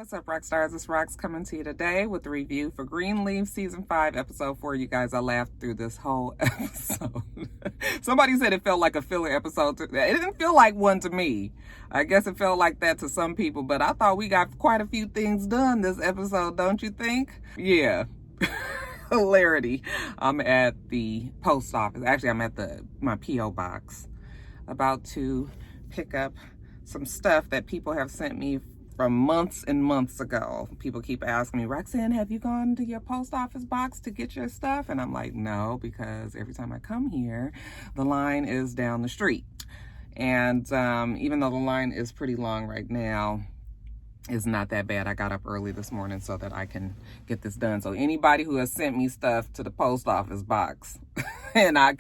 what's up, Roxstars? It's Rox coming to you today with a review for Greenleaf Season 5, Episode 4. You guys, I laughed through this whole episode. Somebody said it felt like a filler episode. It didn't feel like one to me. I guess it felt like that to some people, but I thought we got quite a few things done this episode, don't you think? Yeah. Hilarity. I'm at the post office. Actually, I'm at my P.O. box, about to pick up some stuff that people have sent me from months and months ago. People keep asking me, Roxanne, have you gone to your post office box to get your stuff? And I'm like, no, because every time I come here, the line is down the street. And even though the line is pretty long right now, it's not that bad. I got up early this morning so that I can get this done. So anybody who has sent me stuff to the post office box and I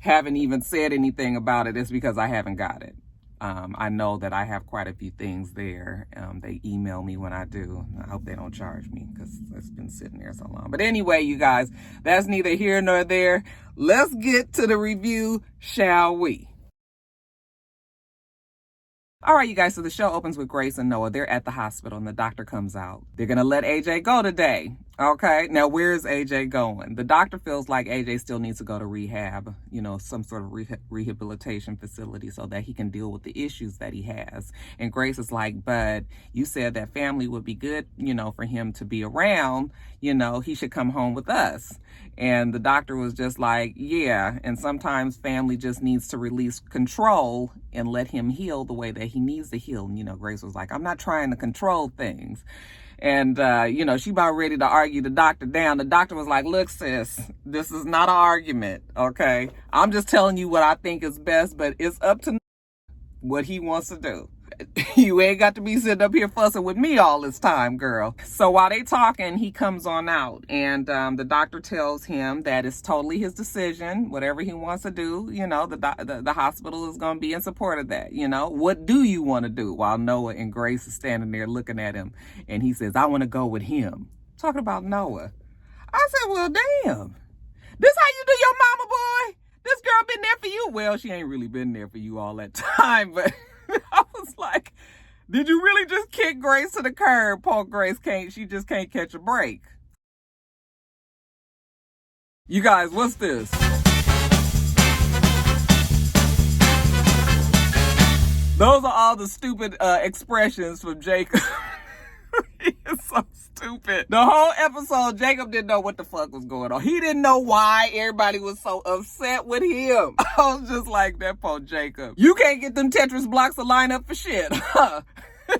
haven't even said anything about it, it's because I haven't got it. I know that I have quite a few things there. They email me when I do. I hope they don't charge me because it's been sitting there so long. But anyway, you guys, that's neither here nor there. Let's get to the review, shall we? All right, you guys, so the show opens with Grace and Noah. They're at the hospital and the doctor comes out. They're going to let AJ go today. Okay, now where is AJ going? The doctor feels like AJ still needs to go to rehab, some sort of rehabilitation facility so that he can deal with the issues that he has. And Grace is like, but you said that family would be good, for him to be around, he should come home with us. And the doctor was just like, yeah, and sometimes family just needs to release control and let him heal the way that he needs to heal. And, Grace was like, I'm not trying to control things. And, she about ready to argue the doctor down. The doctor was like, look, sis, this is not an argument, okay? I'm just telling you what I think is best, but it's up to what he wants to do. You ain't got to be sitting up here fussing with me all this time, girl. So while they talking, he comes on out, and the doctor tells him that it's totally his decision. Whatever he wants to do, the hospital is going to be in support of that. What do you want to do? While Noah and Grace is standing there looking at him, and he says, I want to go with him. Talking about Noah. I said, well, damn. This how you do your mama, boy? This girl been there for you. Well, she ain't really been there for you all that time, but I was like, did you really just kick Grace to the curb? Poor Grace she just can't catch a break. You guys, what's this? Those are all the stupid expressions from Jacob. He is so stupid. The whole episode, Jacob didn't know what the fuck was going on. He didn't know why everybody was so upset with him. I was just like, that poor Jacob. You can't get them Tetris blocks to line up for shit.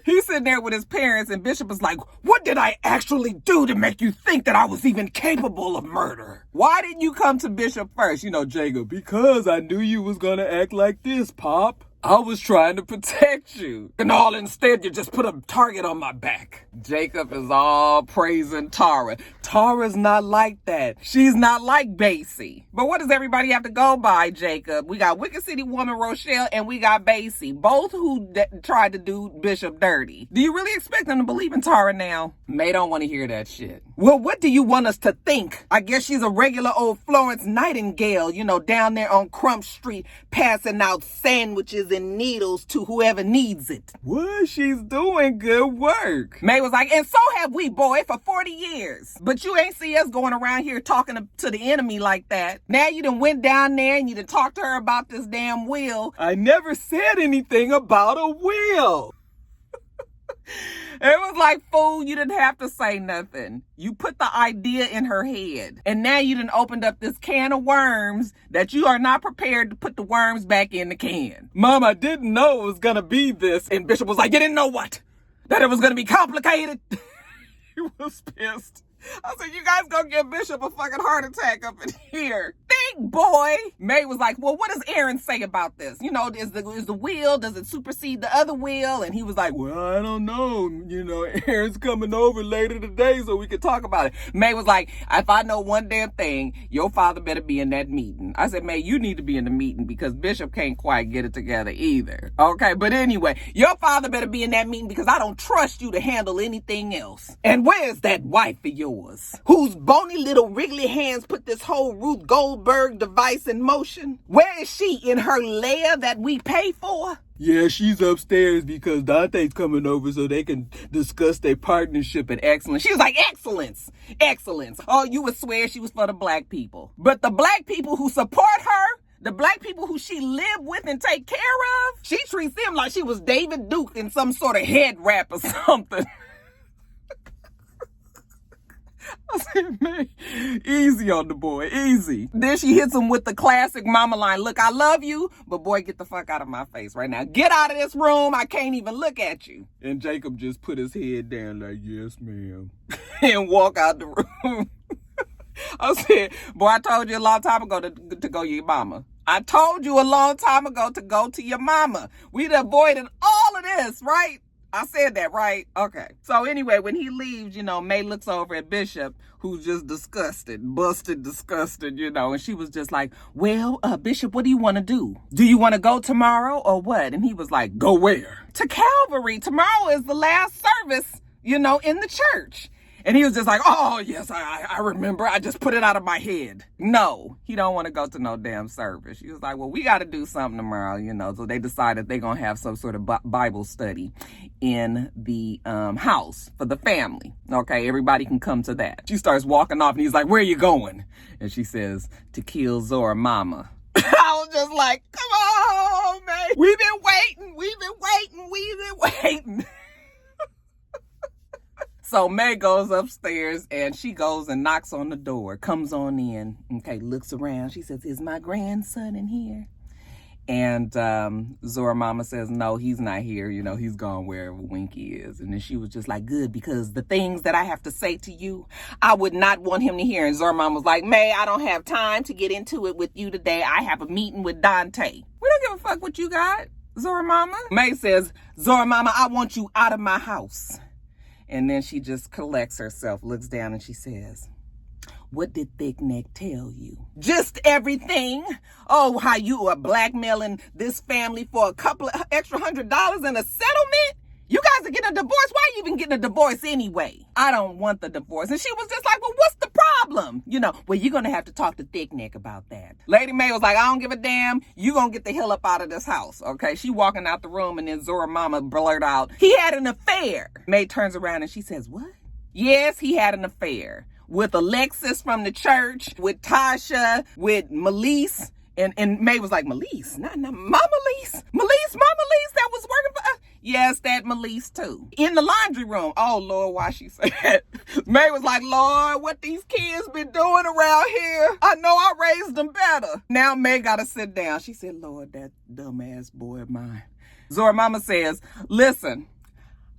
He's sitting there with his parents, and Bishop is like, what did I actually do to make you think that I was even capable of murder? Why didn't you come to Bishop first? Jacob, because I knew you was gonna act like this, Pop. I was trying to protect you. And all instead, you just put a target on my back. Jacob is all praising Tara. Tara's not like that. She's not like Basie. But what does everybody have to go by, Jacob? We got Wicked City Woman Rochelle and we got Basie. Both who tried to do Bishop dirty. Do you really expect them to believe in Tara now? May don't want to hear that shit. Well, what do you want us to think? I guess she's a regular old Florence Nightingale, down there on Crump Street, passing out sandwiches and needles to whoever needs it. Well, she's doing good work. May was like, and so have we, boy, for 40 years. But you ain't see us going around here talking to the enemy like that. Now you done went down there and you done talked to her about this damn will. I never said anything about a will. It was like, fool, you didn't have to say nothing. You put the idea in her head. And now you done opened up this can of worms that you are not prepared to put the worms back in the can. Mom, I didn't know it was going to be this. And Bishop was like, you didn't know what? That it was going to be complicated? He was pissed. I said, you guys gonna give Bishop a fucking heart attack up in here. Think, boy. May was like, well, what does Aaron say about this? Is the will, does it supersede the other will? And he was like, well, I don't know. Aaron's coming over later today so we can talk about it. May was like, if I know one damn thing, your father better be in that meeting. I said, May, you need to be in the meeting because Bishop can't quite get it together either. Okay, but anyway, your father better be in that meeting because I don't trust you to handle anything else. And where's that wife of yours? Whose bony little wriggly hands put this whole Ruth Goldberg Nuremberg device in motion? Where is she, in her lair that we pay for? Yeah, she's upstairs because Dante's coming over so they can discuss their partnership and excellence. She was like, excellence, excellence. Oh, you would swear she was for the black people. But the black people who support her, the black people who she lived with and take care of, she treats them like she was David Duke in some sort of head wrap or something. I said, man, easy on the boy, easy. Then she hits him with the classic mama line, look, I love you, but boy, get the fuck out of my face right now. Get out of this room. I can't even look at you. And Jacob just put his head down like, yes, ma'am, and walk out the room. I said, boy, I told you a long time ago to go to your mama. I told you a long time ago to go to your mama. We'd avoided all of this, right? I said that, right? Okay. So anyway, when he leaves, May looks over at Bishop, who's just disgusted, disgusted, and she was just like, well, Bishop, what do you want to do? Do you want to go tomorrow or what? And he was like, go where? To Calvary. Tomorrow is the last service, in the church. And he was just like, oh, yes, I remember. I just put it out of my head. No, he don't want to go to no damn service. She was like, well, we got to do something tomorrow, So they decided they're going to have some sort of Bible study in the house for the family. Okay, everybody can come to that. She starts walking off and he's like, where are you going? And she says, to kill Zora Mama. I was just like, come on, man. We've been waiting. So May goes upstairs and she goes and knocks on the door, comes on in, okay, looks around. She says, is my grandson in here? And Zora Mama says, no, he's not here. He's gone wherever Winky is. And then she was just like, good, because the things that I have to say to you, I would not want him to hear. And Zora Mama was like, May, I don't have time to get into it with you today. I have a meeting with Dante. We don't give a fuck what you got, Zora Mama. May says, Zora Mama, I want you out of my house. And then she just collects herself, looks down, and she says, what did Thick Neck tell you? Just everything. Oh, how you are blackmailing this family for a couple of extra $100 in a settlement? You guys are getting a divorce. Why are you even getting a divorce anyway? I don't want the divorce. And she was just like, well, what's the problem? Well, you're going to have to talk to Thick Neck about that. Lady May was like, I don't give a damn. You're going to get the hell up out of this house. Okay. She walking out the room and then Zora Mama blurted out, he had an affair. May turns around and she says, what? Yes, he had an affair with Alexis from the church, with Tasha, with Melise. And May was like, Melise? Not Mama Melise. Mama Melise that was working for us. Yes, that Melise too. In the laundry room. Oh, Lord, why she said that? May was like, Lord, what these kids been doing around here? I know I raised them better. Now May got to sit down. She said, Lord, that dumbass boy of mine. Zora Mama says, listen,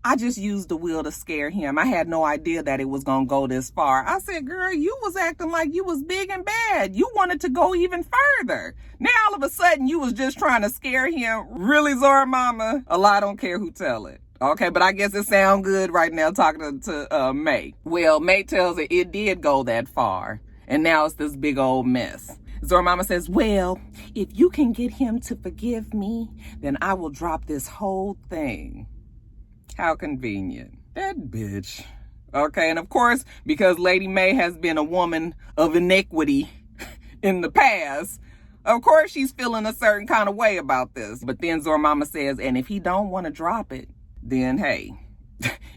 I just used the will to scare him. I had no idea that it was going to go this far. I said, girl, you was acting like you was big and bad. You wanted to go even further. Now, all of a sudden, you was just trying to scare him. Really, Zora Mama? A lie don't care who tell it. Okay, but I guess it sounds good right now talking to May. Well, May tells her it did go that far. And now it's this big old mess. Zora Mama says, well, if you can get him to forgive me, then I will drop this whole thing. How convenient. That bitch. Okay, and of course, because Lady May has been a woman of iniquity in the past, of course she's feeling a certain kind of way about this. But then Zora Mama says, and if he don't want to drop it, then hey,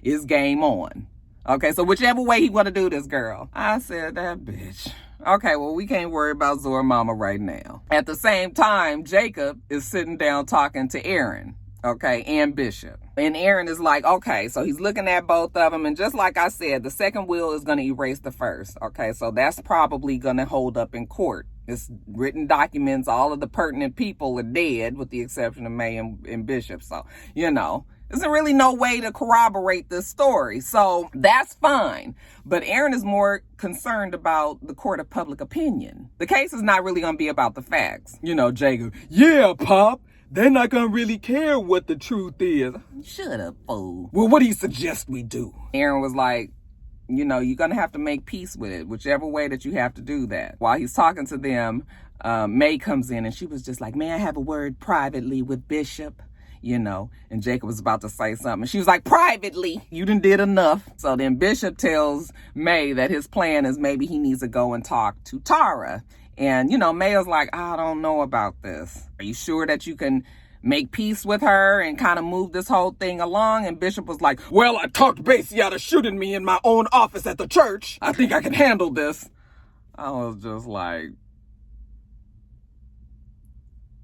it's game on. Okay, so whichever way he want to do this, girl. I said, that bitch. Okay, well, we can't worry about Zora Mama right now. At the same time, Jacob is sitting down talking to Aaron. Okay, and Bishop. And Aaron is like, okay, so he's looking at both of them. And just like I said, the second will is going to erase the first. Okay, so that's probably going to hold up in court. It's written documents. All of the pertinent people are dead, with the exception of May and Bishop. So, there's really no way to corroborate this story. So that's fine. But Aaron is more concerned about the court of public opinion. The case is not really going to be about the facts. Jacob, yeah, Pop. They're not going to really care what the truth is. Shut up, fool. Well, what do you suggest we do? Aaron was like, you're going to have to make peace with it, whichever way that you have to do that. While he's talking to them, May comes in and she was just like, may I have a word privately with Bishop? And Jacob was about to say something. She was like, privately, you done did enough. So then Bishop tells May that his plan is maybe he needs to go and talk to Tara And, Maya's like, I don't know about this. Are you sure that you can make peace with her and kind of move this whole thing along? And Bishop was like, well, I talked Basie out of shooting me in my own office at the church. I think I can handle this. I was just like,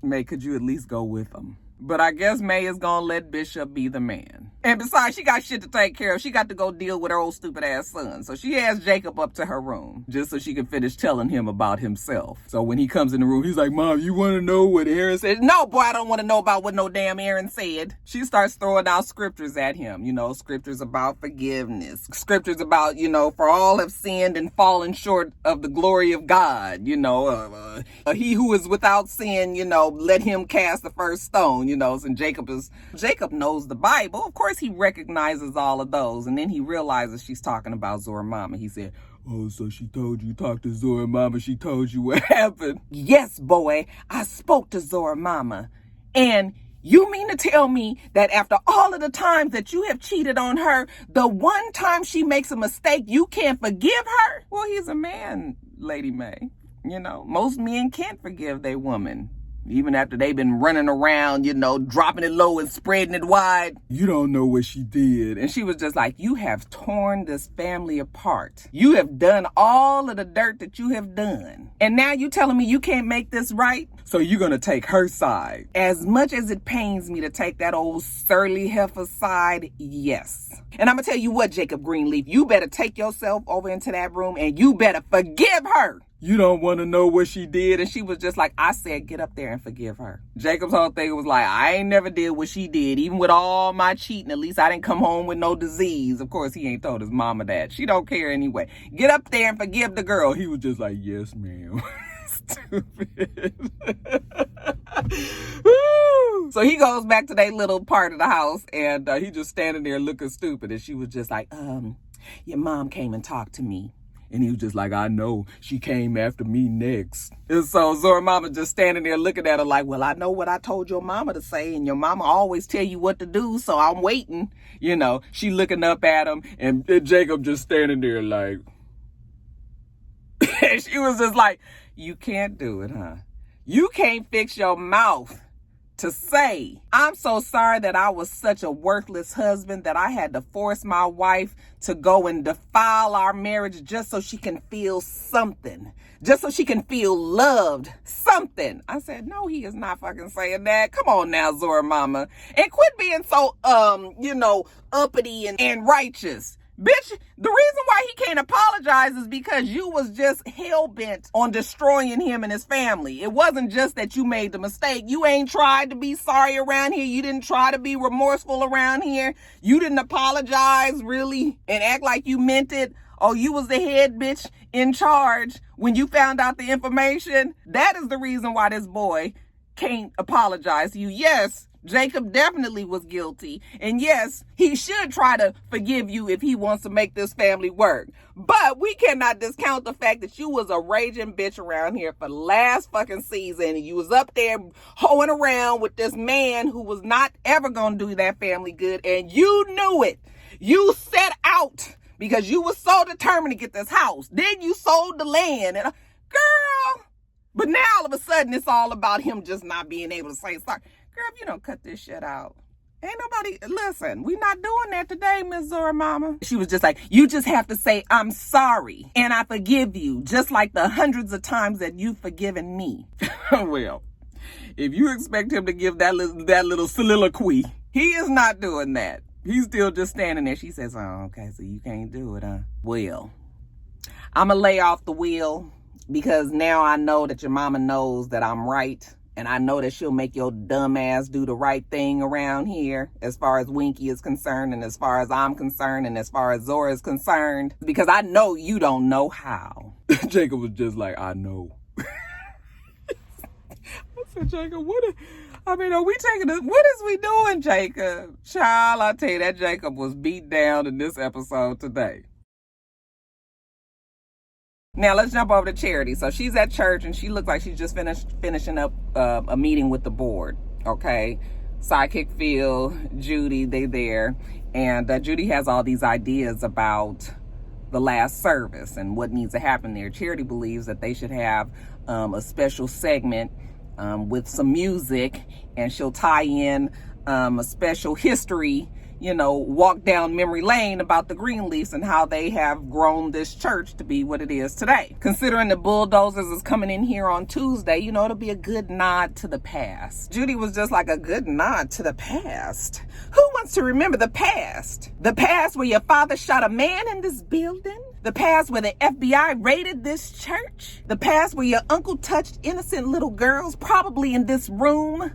May, could you at least go with him? But I guess May is gonna let Bishop be the man. And besides, she got shit to take care of. She got to go deal with her old stupid ass son. So she asked Jacob up to her room just so she can finish telling him about himself. So when he comes in the room, he's like, Mom, you want to know what Aaron said? No, boy, I don't want to know about what no damn Aaron said. She starts throwing out scriptures at him, scriptures about forgiveness, scriptures about, for all have sinned and fallen short of the glory of God, he who is without sin, let him cast the first stone, and Jacob knows the Bible. Of course, he recognizes all of those. And then he realizes she's talking about Zora Mama. He said, oh, so she told you talk to Zora Mama. She told you what happened. Yes, boy, I spoke to Zora Mama. And you mean to tell me that after all of the times that you have cheated on her, the one time she makes a mistake, you can't forgive her? Well, he's a man, Lady May. Most men can't forgive their woman. Even after they've been running around, dropping it low and spreading it wide. You don't know what she did. And she was just like, you have torn this family apart. You have done all of the dirt that you have done. And now you telling me you can't make this right? So you're going to take her side. As much as it pains me to take that old surly heifer side, yes. And I'm going to tell you what, Jacob Greenleaf, you better take yourself over into that room and you better forgive her. You don't want to know what she did. And she was just like, I said, get up there and forgive her. Jacob's whole thing was like, I ain't never did what she did. Even with all my cheating, at least I didn't come home with no disease. Of course, he ain't told his mama that. She don't care anyway. Get up there and forgive the girl. He was just like, yes, ma'am. Stupid. So he goes back to that little part of the house and he just standing there looking stupid. And she was just like, your mom came and talked to me. And he was just like, I know, she came after me next. And so Zora Mama just standing there looking at her like, well, I know what I told your mama to say. And your mama always tell you what to do. So I'm waiting. She looking up at him. And Jacob just standing there like. And she was just like, you can't do it, huh? You can't fix your mouth to say, I'm so sorry that I was such a worthless husband that I had to force my wife to go and defile our marriage just so she can feel something, just so she can feel loved, something. I said, no, he is not fucking saying that. Come on now, Zora Mama. And quit being so, uppity and righteous. Bitch, the reason why he can't apologize is because you was just hell-bent on destroying him and his family. It wasn't just that you made the mistake. You ain't tried to be sorry around here. You didn't try to be remorseful around here. You didn't apologize, really, and act like you meant it. Oh, you was the head bitch in charge when you found out the information. That is the reason why this boy can't apologize to you. Yes, Jacob definitely was guilty. And yes, he should try to forgive you if he wants to make this family work. But we cannot discount the fact that you was a raging bitch around here for last fucking season. You was up there hoeing around with this man who was not ever going to do that family good. And you knew it. You set out because you was so determined to get this house. Then you sold the land. And girl. But now all of a sudden it's all about him just not being able to say sorry. Girl, if you don't cut this shit out, ain't nobody, listen, we not doing that today, Miss Zora Mama. She was just like, you just have to say, I'm sorry, and I forgive you, just like the hundreds of times that you've forgiven me. Well, if you expect him to give that little soliloquy, he is not doing that. He's still just standing there. She says, oh, okay, so you can't do it, huh? Well, I'm going to lay off the wheel because now I know that your mama knows that I'm right. And I know that she'll make your dumb ass do the right thing around here as far as Winky is concerned and as far as I'm concerned and as far as Zora is concerned. Because I know you don't know how. Jacob was just like, I know. I said, Jacob, are we taking this? What is we doing, Jacob? Child, I tell you, that Jacob was beat down in this episode today. Now, let's jump over to Charity. So she's at church, and she looks like she's just finishing up a meeting with the board, okay? Sidekick Phil, Judy, they there. And Judy has all these ideas about the last service and what needs to happen there. Charity believes that they should have a special segment with some music, and she'll tie in a special history, walk down memory lane about the Greenleafs and how they have grown this church to be what it is today. Considering the Bulldozers is coming in here on Tuesday, it'll be a good nod to the past. Judy was just like, a good nod to the past? Who wants to remember the past? The past where your father shot a man in this building? The past where the FBI raided this church? The past where your uncle touched innocent little girls, probably in this room?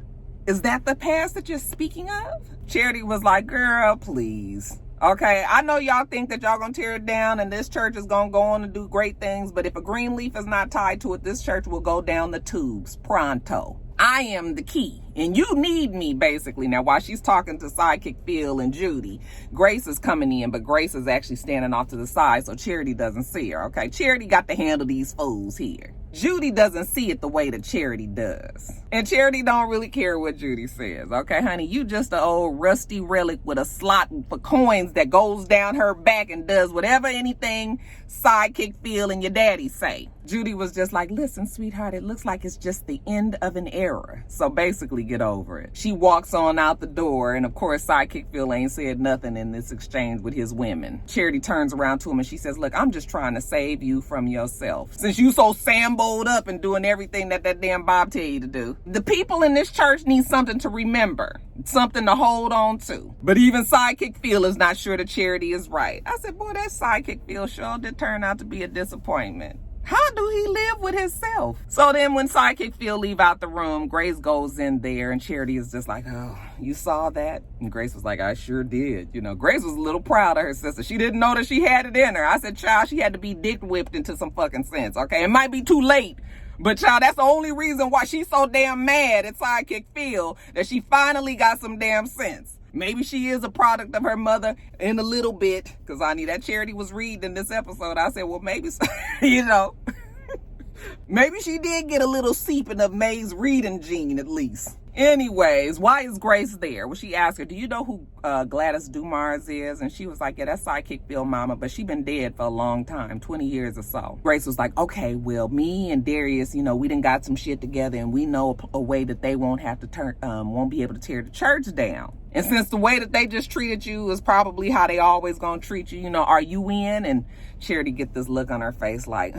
Is that the past that you're speaking of? Charity was like, girl, please. Okay, I know y'all think that y'all gonna tear it down and this church is gonna go on and do great things, but if a Greenleaf is not tied to it, this church will go down the tubes pronto. I am the key, and you need me, basically. Now, while she's talking to Sidekick Phil and Judy, Grace is coming in, but Grace is actually standing off to the side, so Charity doesn't see her, okay? Charity got to handle these fools here. Judy doesn't see it the way that Charity does. And Charity don't really care what Judy says, okay, honey? You just an old rusty relic with a slot for coins that goes down her back and does whatever anything Sidekick Phil and your daddy say. Judy was just like, listen, sweetheart, it looks like it's just the end of an era. So basically, get over it. She walks on out the door, and of course, Sidekick Phil ain't said nothing in this exchange with his women. Charity turns around to him and she says, look, I'm just trying to save you from yourself. Since you so samboed up and doing everything that damn Bob tell you to do. The people in this church need something to remember, something to hold on to. But even Sidekick Phil is not sure that Charity is right. I said, boy, that Sidekick Phil sure did turn out to be a disappointment. How do he live with himself? So then when Sidekick Phil leave out the room, Grace goes in there and Charity is just like, oh, you saw that? And Grace was like, I sure did. Grace was a little proud of her sister. She didn't know that she had it in her. I said, child, she had to be dick whipped into some fucking sense, okay? It might be too late, but child, that's the only reason why she's so damn mad at Sidekick Phil, that she finally got some damn sense. Maybe she is a product of her mother in a little bit, because I knew that Charity was reading in this episode. I said, well, maybe, maybe she did get a little seeping of May's reading gene at least. Anyways, why is Grace there? Well, she asked her, do you know who Gladys Dumars is? And she was like, yeah, that's Sidekick Phil mama, but she been dead for a long time, 20 years or so. Grace was like, okay, well, me and Darius, we done got some shit together, and we know a way that they won't have to won't be able to tear the church down. And since the way that they just treated you is probably how they always gonna treat you, are you in? And Charity get this look on her face like,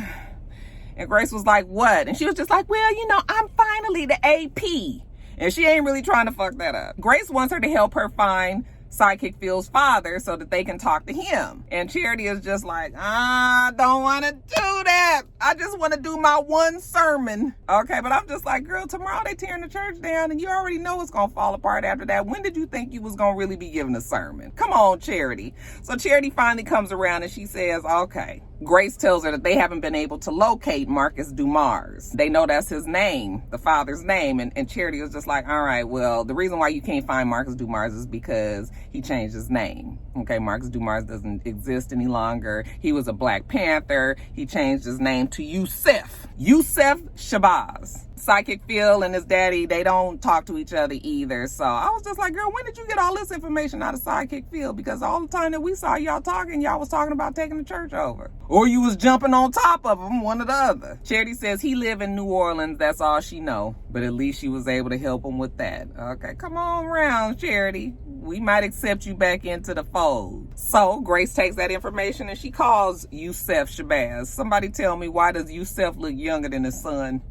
and Grace was like, what? And she was just like, well, I'm finally the AP. And she ain't really trying to fuck that up. Grace wants her to help her find Sidekick Phil's father so that they can talk to him. And Charity is just like, I don't want to do that. I just want to do my one sermon. Okay, but I'm just like, girl, tomorrow they tearing the church down and you already know it's going to fall apart after that. When did you think you was going to really be giving a sermon? Come on, Charity. So Charity finally comes around and she says, okay. Grace tells her that they haven't been able to locate Marcus Dumars. They know that's his name, the father's name. And Charity was just like, all right, well, the reason why you can't find Marcus Dumars is because he changed his name. Okay, Marcus Dumars doesn't exist any longer. He was a Black Panther. He changed his name to Yusef Shabazz. Sidekick Phil and his daddy, they don't talk to each other either. So I was just like, girl, when did you get all this information out of Sidekick Phil? Because all the time that we saw y'all talking, y'all was talking about taking the church over. Or you was jumping on top of him, one or the other. Charity says he live in New Orleans. That's all she know. But at least she was able to help him with that. Okay, come on around, Charity. We might accept you back into the fold. So Grace takes that information and she calls Yusef Shabazz. Somebody tell me, why does Yusef look younger than his son?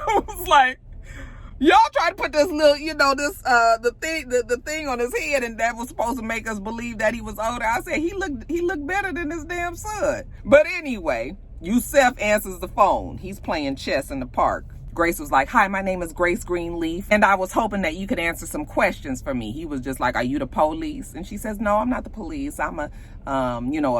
I was like, y'all try to put this little, the thing on his head, and that was supposed to make us believe that he was older. I said he looked better than his damn son. But anyway, Yusef answers the phone. He's playing chess in the park. Grace was like, hi, my name is Grace Greenleaf, and I was hoping that you could answer some questions for me. He was just like, are you the police? And she says, no, I'm not the police. I'm a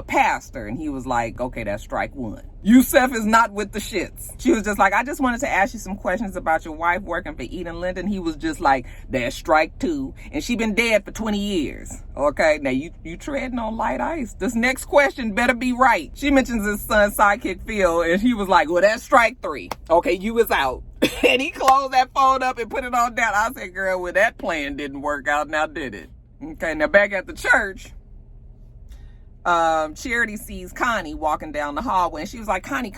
pastor. And he was like, okay, that's strike one. Yusef is not with the shits. She was just like, I just wanted to ask you some questions about your wife working for Eden Linden. He was just like, that's strike two. And she been dead for 20 years. Okay, now you treading on light ice. This next question better be right. She mentions his son, Sidekick Phil, and he was like, well, that's strike three. Okay, you is out. And he closed that phone up and put it on down. I said, girl, well, that plan didn't work out now, did it? Okay, now back at the church, Charity sees Connie walking down the hallway, and she was like, Connie,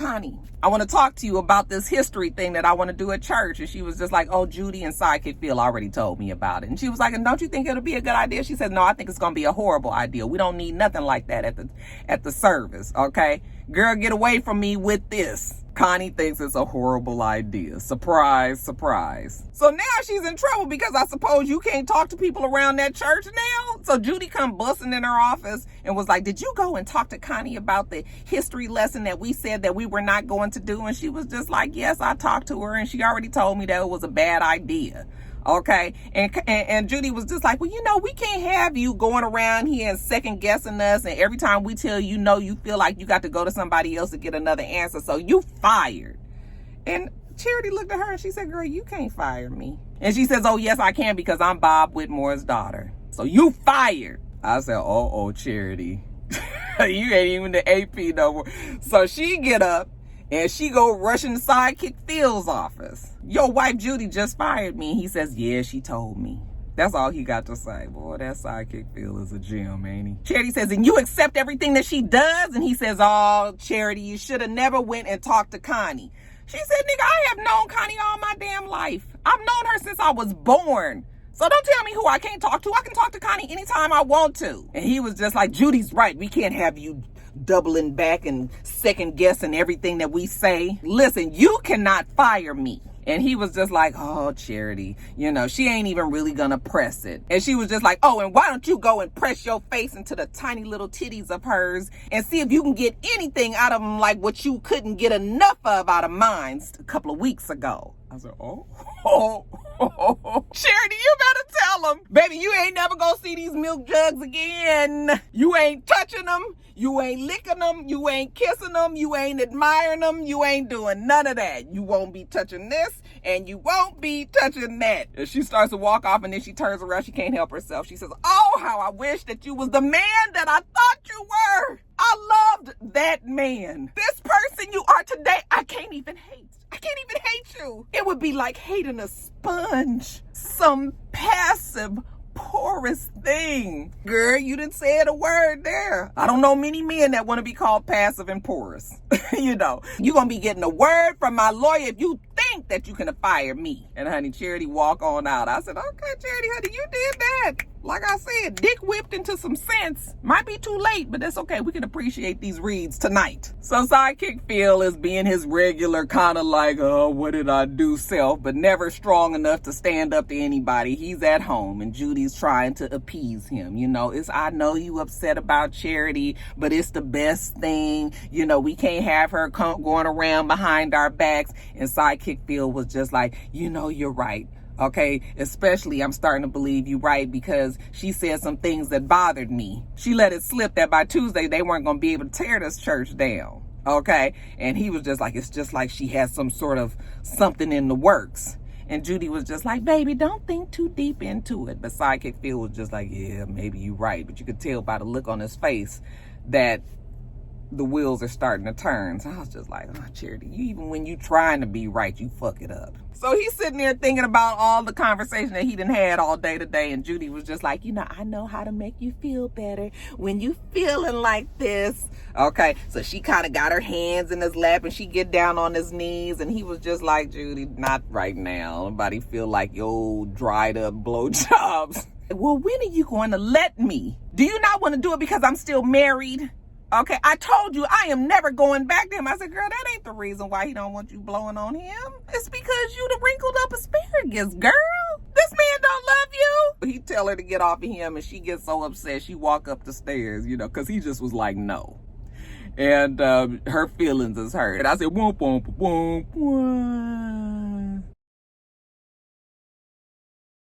I want to talk to you about this history thing that I want to do at church. And she was just like, oh, Judy and Sidekick Phil already told me about it. And she was like, and don't you think it'll be a good idea? She said, no, I think it's going to be a horrible idea. We don't need nothing like that at the service, okay? Girl, get away from me with this. Connie thinks it's a horrible idea. Surprise, surprise. So now she's in trouble because I suppose you can't talk to people around that church now. So Judy come busting in her office and was like, did you go and talk to Connie about the history lesson that we said that we were not going to do? And she was just like, yes, I talked to her and she already told me that it was a bad idea. Okay. And Judy was just like, well, you know, we can't have you going around here and second guessing us. And every time we tell you no, you feel like you got to go to somebody else to get another answer. So you fired. And Charity looked at her and she said, girl, you can't fire me. And she says, oh, yes, I can because I'm Bob Whitmore's daughter. So you fired. I said, oh, Charity. You ain't even the AP no more. So she get up and she go rushing to Sidekick Phil's office. Your wife Judy just fired me. He says, yeah, she told me. That's all he got to say. Boy, that Sidekick Phil is a gem, ain't he? Charity says, and you accept everything that she does? And he says, oh, Charity, you should have never went and talked to Connie. She said, nigga, I have known Connie all my damn life. I've known her since I was born. So don't tell me who I can't talk to. I can talk to Connie anytime I want to. And he was just like, Judy's right. We can't have you doubling back and second guessing everything that we say. Listen, you cannot fire me. And he was just like, oh, Charity, you know, she ain't even really gonna press it. And she was just like, oh, and why don't you go and press your face into the tiny little titties of hers and see if you can get anything out of them like what you couldn't get enough of out of mine a couple of weeks ago. I said, oh. Charity, you better tell him. Baby, you ain't never gonna see these milk jugs again. You ain't touching them. You ain't licking them. You ain't kissing them. You ain't admiring them. You ain't doing none of that. You won't be touching this and you won't be touching that. And she starts to walk off and then she turns around. She can't help herself. She says, oh, how I wish that you was the man that I thought you were. I loved that man. This person you are today, I can't even hate. I can't even hate you. It would be like hating a sponge. Some passive, porous thing. Girl, you didn't say a word there. I don't know many men that want to be called passive and porous. You know, you're going to be getting a word from my lawyer if you think that you can fire me. And honey, Charity walk on out. I said, okay, Charity, honey, you did that. Like I said, dick whipped into some sense. Might be too late, but that's okay. We can appreciate these reads tonight. So Sidekick Phil is being his regular kind of like, oh, what did I do self, but never strong enough to stand up to anybody. He's at home and Judy's trying to appease him. You know, I know you upset about Charity, but it's the best thing. You know, we can't have her going around behind our backs. And Sidekick Phil was just like, you know, you're right. Okay, especially I'm starting to believe you right because she said some things that bothered me. She let it slip that by Tuesday they weren't going to be able to tear this church down. Okay, and he was just like, it's just like she has some sort of something in the works. And Judy was just like, baby, don't think too deep into it. But Sidekick Phil was just like, yeah, maybe you're right. But you could tell by the look on his face that the wheels are starting to turn. So I was just like, oh, Charity, you even when you trying to be right, you fuck it up. So he's sitting there thinking about all the conversation that he done had all day today. And Judy was just like, you know, I know how to make you feel better when you feeling like this. Okay, so she kind of got her hands in his lap and she get down on his knees. And he was just like, Judy, not right now. Nobody feel like your old dried up blowjobs. Well, when are you going to let me? Do you not want to do it because I'm still married? Okay, I told you I am never going back to him. I said, girl, that ain't the reason why he don't want you blowing on him. It's because you the wrinkled up asparagus, girl. This man don't love you. He tell her to get off of him and she gets so upset. She walk up the stairs, you know, because he just was like, no. And her feelings is hurt. And I said, whoomp, whoomp, whoomp, whoomp.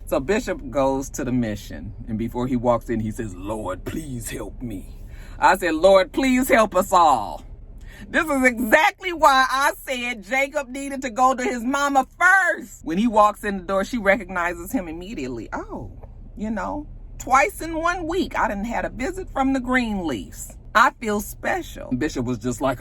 So Bishop goes to the mission. And before he walks in, he says, Lord, please help me. I said, Lord, please help us all. This is exactly why I said Jacob needed to go to his mama first. When he walks in the door, she recognizes him immediately. Oh, you know, twice in 1 week, I done had a visit from the Greenleafs. I feel special. Bishop was just like,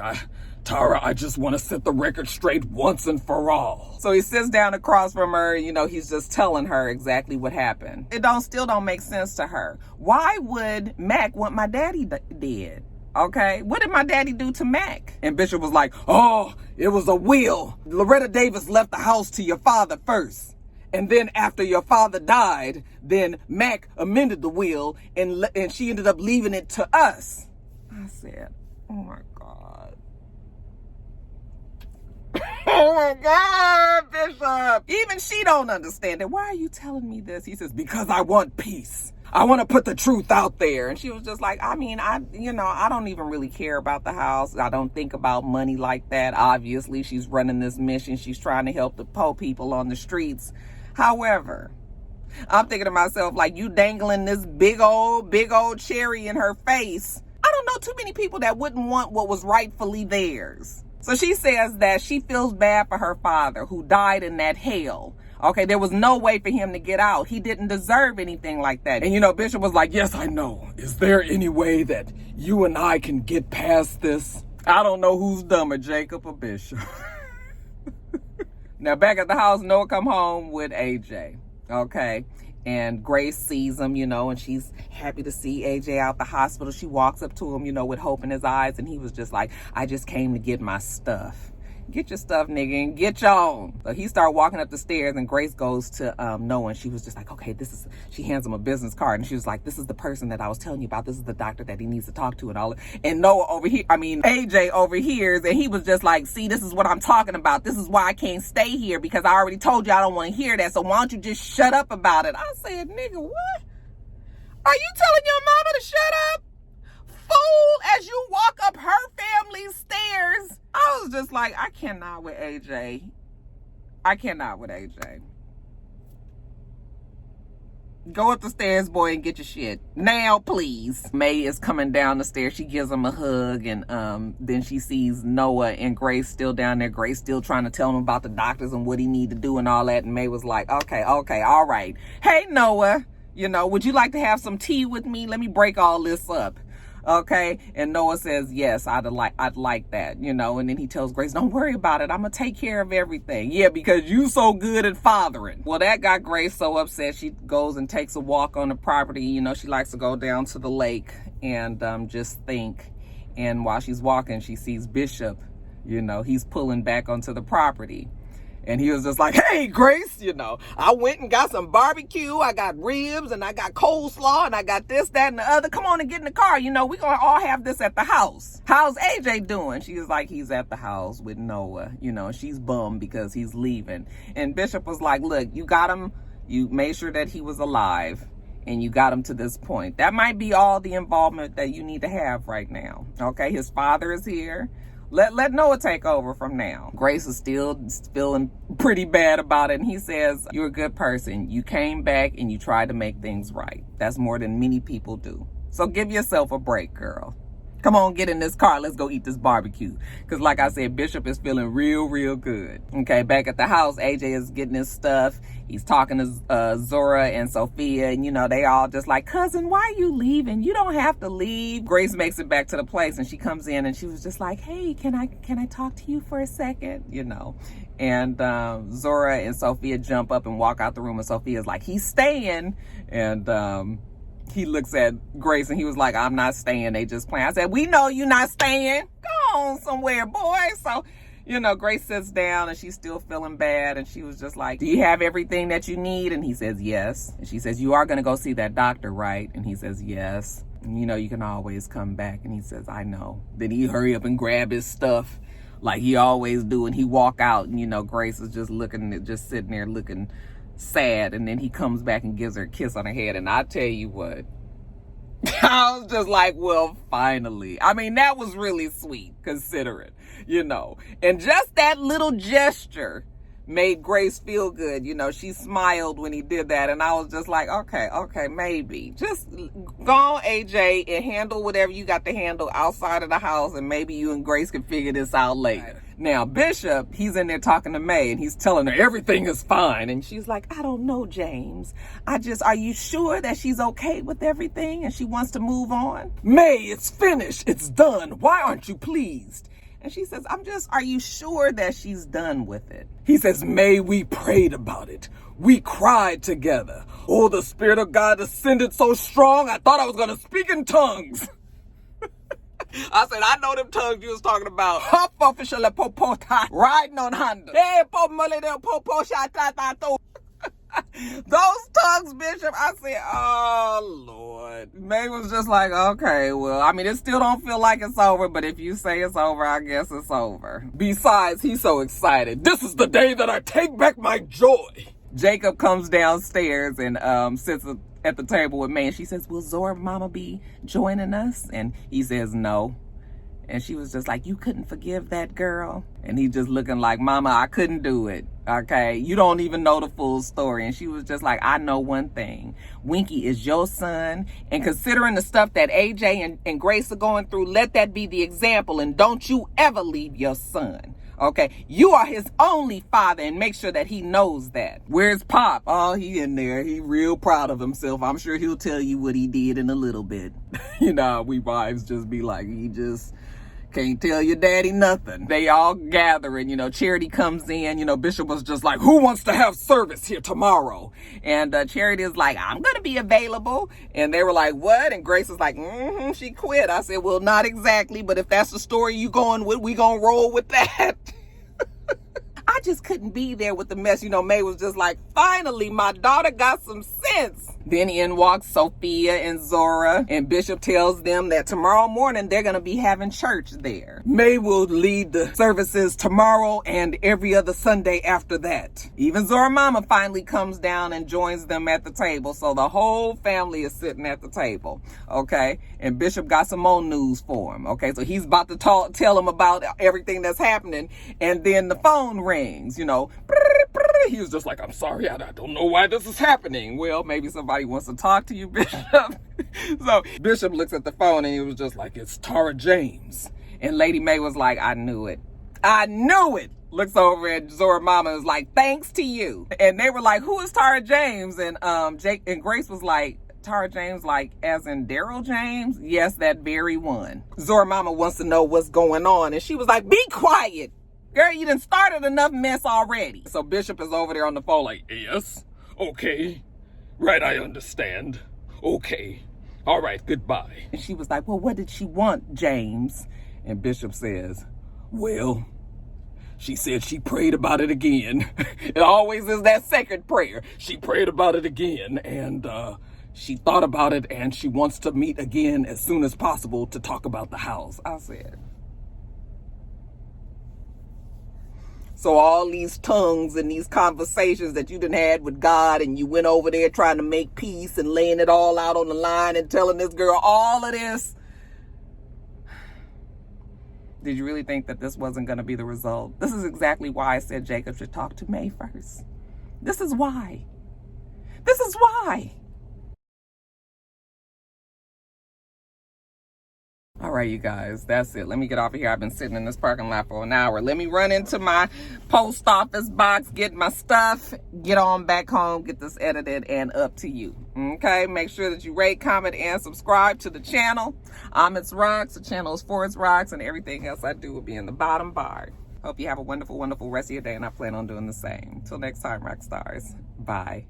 Tara, I just want to set the record straight once and for all. So he sits down across from her, you know, he's just telling her exactly what happened. It still don't make sense to her. Why would Mac want my daddy dead? Okay, what did my daddy do to Mac? And Bishop was like, oh, it was a will. Loretta Davis left the house to your father first. And then after your father died, then Mac amended the will and she ended up leaving it to us. I said, oh my God. Oh my God, Bishop. Even she don't understand it. Why are you telling me this? He says, because I want peace. I want to put the truth out there. And she was just like, I mean, I don't even really care about the house. I don't think about money like that. Obviously, she's running this mission. She's trying to help the poor people on the streets. However, I'm thinking to myself, like, you dangling this big old cherry in her face. I don't know too many people that wouldn't want what was rightfully theirs. So she says that she feels bad for her father who died in that hell. Okay, there was no way for him to get out. He didn't deserve anything like that. And, Bishop was like, yes, I know. Is there any way that you and I can get past this? I don't know who's dumber, Jacob or Bishop. Now, back at the house, Noah come home with AJ. Okay. And Grace sees him, and she's happy to see AJ out the hospital. She walks up to him, with hope in his eyes. And he was just like, I just came to get my stuff. Get your stuff, nigga, and get your own. So he started walking up the stairs, and Grace goes to Noah, and she was just like, okay, she hands him a business card, and she was like, this is the person that I was telling you about. This is the doctor that he needs to talk to and all. And AJ overhears, and he was just like, see, this is what I'm talking about. This is why I can't stay here, because I already told you I don't want to hear that. So why don't you just shut up about it? I said, nigga, what? Are you telling your mama to shut up? Fool, as you walk up her family's stairs. I was just like, I cannot with AJ. Go up the stairs, boy, and get your shit. Now, please. May is coming down the stairs. She gives him a hug, and then she sees Noah and Grace still down there. Grace still trying to tell him about the doctors and what he need to do and all that. And May was like, okay, all right. Hey, Noah, would you like to have some tea with me? Let me break all this up. Okay, and Noah says, yes, I'd like that, and then he tells Grace, don't worry about it. I'm going to take care of everything. Yeah, because you so good at fathering. Well, that got Grace so upset. She goes and takes a walk on the property. She likes to go down to the lake and just think. And while she's walking, she sees Bishop, he's pulling back onto the property. And he was just like, hey, Grace, I went and got some barbecue. I got ribs and I got coleslaw and I got this, that, and the other. Come on and get in the car. We're going to all have this at the house. How's AJ doing? She was like, he's at the house with Noah. She's bummed because he's leaving. And Bishop was like, look, you got him. You made sure that he was alive and you got him to this point. That might be all the involvement that you need to have right now. Okay, his father is here. Let Noah take over from now. Grace is still feeling pretty bad about it. And he says, you're a good person. You came back and you tried to make things right. That's more than many people do. So give yourself a break, girl. Come on, get in this car. Let's go eat this barbecue. Because like I said, Bishop is feeling real, real good. Okay, back at the house, AJ is getting his stuff. He's talking to Zora and Sophia. And, they all just like, cousin, why are you leaving? You don't have to leave. Grace makes it back to the place. And she comes in and she was just like, hey, can I talk to you for a second? And Zora and Sophia jump up and walk out the room. And Sophia's like, he's staying. And he looks at Grace and he was like, I'm not staying. They just playing. I said, we know you're not staying. Go on somewhere, boy. So, Grace sits down and she's still feeling bad. And she was just like, do you have everything that you need? And he says, yes. And she says, you are going to go see that doctor, right? And he says, yes. And, you can always come back. And he says, I know. Then he hurry up and grab his stuff like he always do. And he walk out and, Grace is just sitting there looking sad. And then he comes back and gives her a kiss on her head. And I tell you what, I was just like, well, finally. I mean, that was really sweet, consider it, and just that little gesture made Grace feel good. She smiled when he did that. And I was just like, okay, maybe just go on, AJ, and handle whatever you got to handle outside of the house. And maybe you and Grace can figure this out later. Right. Now, Bishop, he's in there talking to May and he's telling her everything is fine. And she's like, I don't know, James. Are you sure that she's okay with everything and she wants to move on? May, it's finished. It's done. Why aren't you pleased? And she says, are you sure that she's done with it? He says, May, we prayed about it. We cried together. Oh, the Spirit of God descended so strong, I thought I was going to speak in tongues. I said, I know them tongues you was talking about. Hop official popo riding on Honda. Hey, po mole de popo shata. Those tongues, Bishop. I said, oh, Lord. May was just like, okay, well, I mean, it still don't feel like it's over, but if you say it's over, I guess it's over. Besides, he's so excited. This is the day that I take back my joy. Jacob comes downstairs and sits at the table with May, and she says, will Zora Mama be joining us? And he says, no. And she was just like, you couldn't forgive that girl? And he just looking like, Mama, I couldn't do it. Okay, you don't even know the full story. And she was just like, I know one thing. Winky is your son. And considering the stuff that AJ and Grace are going through, let that be the example. And don't you ever leave your son. Okay, you are his only father, and make sure that he knows that. Where's Pop? Oh, he in there. He real proud of himself. I'm sure he'll tell you what he did in a little bit. You know, we wives just be like, he just can't tell your daddy nothing. They all gather, and, you know, Charity comes in. You know, Bishop was just like, who wants to have service here tomorrow? And Charity is like, I'm going to be available. And they were like, what? And Grace is like, she quit. I said, well, not exactly, but if that's the story you going with, we going to roll with that. I just couldn't be there with the mess. You know, May was just like, finally, my daughter got some sense. Then in walks Sophia and Zora, and Bishop tells them that tomorrow morning they're going to be having church there. May will lead the services tomorrow and every other Sunday after that. Even Zora Mama finally comes down and joins them at the table. So the whole family is sitting at the table, okay? And Bishop got some more news for him, okay? So he's about to tell him about everything that's happening, and then the phone rings, you know. He was just like, I'm sorry, I don't know why this is happening. Well, maybe somebody wants to talk to you, Bishop. So Bishop looks at the phone and he was just like, it's Tara James. And Lady May was like, I knew it. I knew it. Looks over at Zora Mama and was like, thanks to you. And they were like, who is Tara James? And Jake and Grace was like, Tara James, like as in Daryl James? Yes, that very one. Zora Mama wants to know what's going on. And she was like, be quiet. Girl, you done started enough mess already. So Bishop is over there on the phone like, yes, okay, right, I understand. Okay, all right, goodbye. And she was like, well, what did she want, James? And Bishop says, well, she said she prayed about it again. It always is that second prayer. She prayed about it again, and she thought about it, and she wants to meet again as soon as possible to talk about the house. I said, so all these tongues and these conversations that you done had with God, and you went over there trying to make peace and laying it all out on the line and telling this girl all of this. Did you really think that this wasn't going to be the result? This is exactly why I said Jacob should talk to May first. This is why. This is why. All right, you guys, that's it. Let me get off of here. I've been sitting in this parking lot for an hour. Let me run into my post office box, get my stuff, get on back home, get this edited and up to you. Okay, make sure that you rate, comment, and subscribe to the channel. I'm itsrox. The channel is for itsrox, and everything else I do will be in the bottom bar. Hope you have a wonderful, wonderful rest of your day, and I plan on doing the same. Till next time, Roxstars. Bye.